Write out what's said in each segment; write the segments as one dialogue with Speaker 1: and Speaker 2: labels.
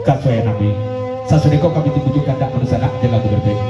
Speaker 1: Kasuaya Nabi Sasuniko kami tujuh kandak menusana jalan berbeda.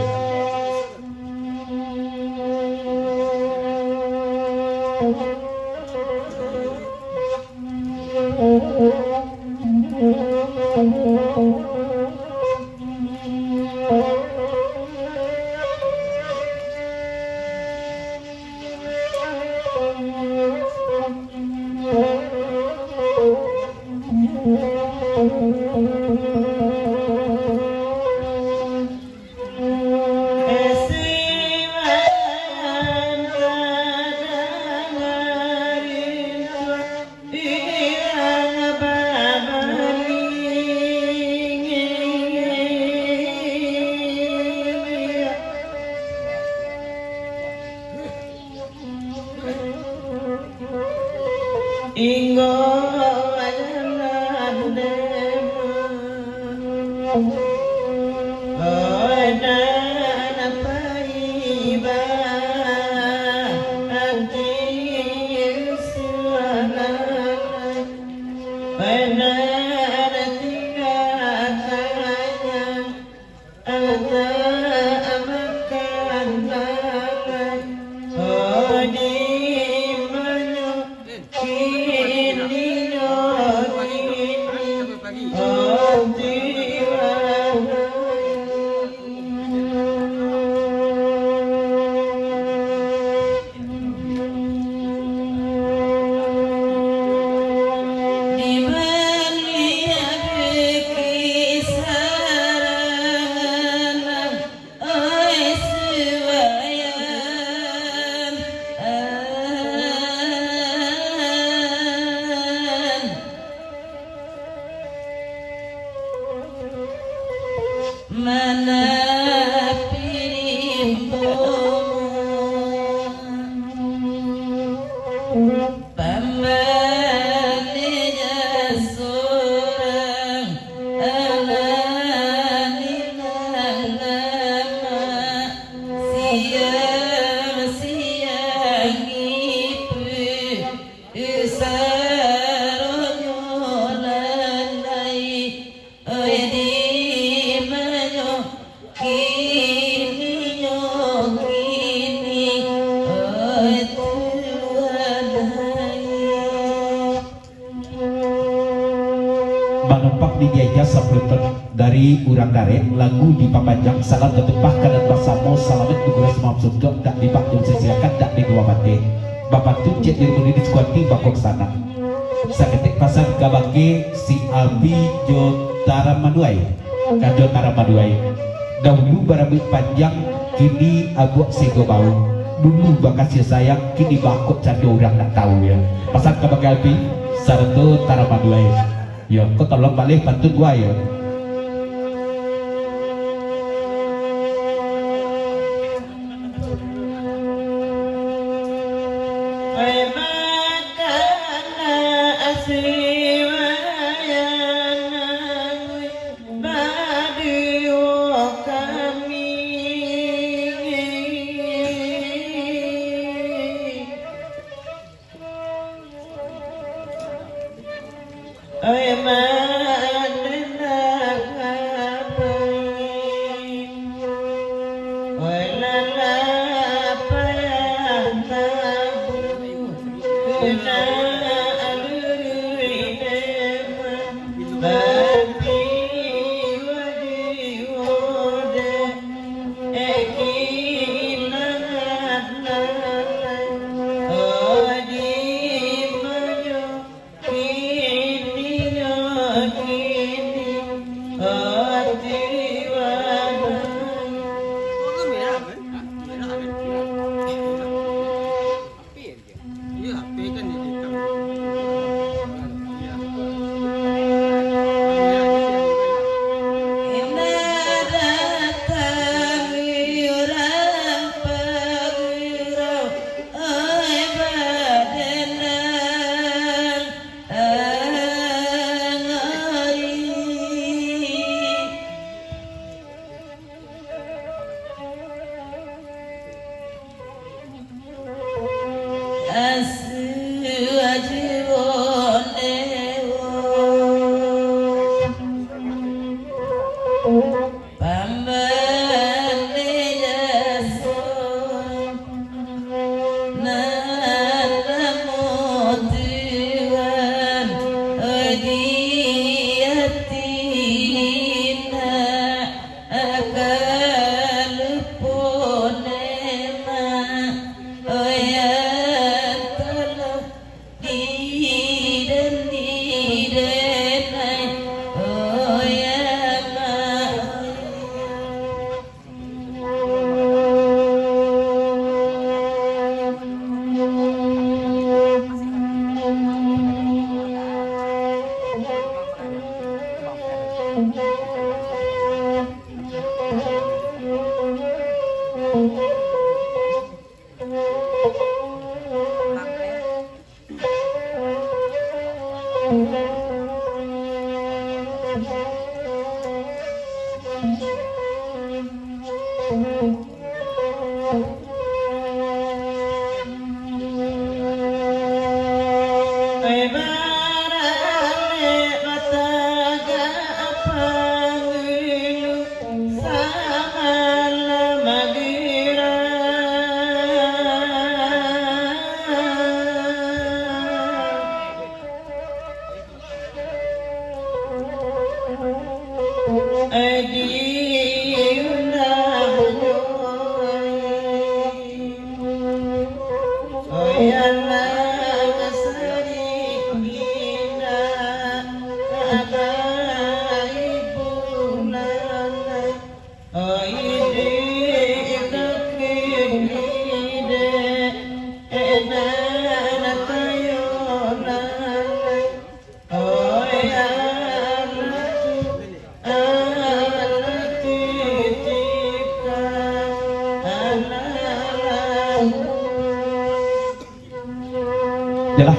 Speaker 1: Manumpak di jasa pelutut dari urang dare lagu di papajang salam tetepah kanan bersama salamet dugura semam surga tak dibakjum sesiakan tak di dua bate bapak tu cek diri di skuati bakok sana saketik pasang kabage si Abi Jotara Maduai kajo Tara Maduai dahulu barabit panjang kini abuak sego bau dulu bakasih sayang kini bakok candu urang tak tahu ya pasang kabage Abi sarto Tara Maduai. Ya, kau tolong balik bantu gua ya. Jelah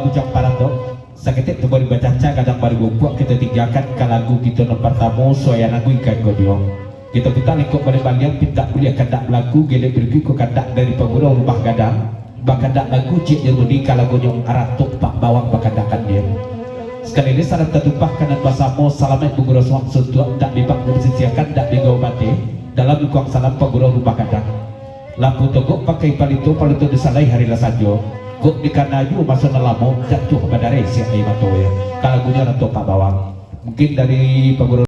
Speaker 1: bujang parando sakit itu baru baca kadang baru buat kita tinggalkan ke lagu kita nomor pertama soya lagu ikan godiong kita putar lingkup pada balian pinta kuliah kandak lagu gele pergi ke kandak dari pegurau rumah gadang bakandak lagu cik jerudi kalau gonyong aratuk pak bawang bakandakan dia sekali ini saran tertumpah kanan basamo salamet pegurau suam suntuak tak dibak bersisiakan tak digau mati dalam lingkup salam pegurau rumah gadang lampu togok pakai palito disalai hari lasajo kok dikanaju masa nalamo jatuh pada resi ay matoya kalau gunya untuk pak bawang mungkin dari pegurau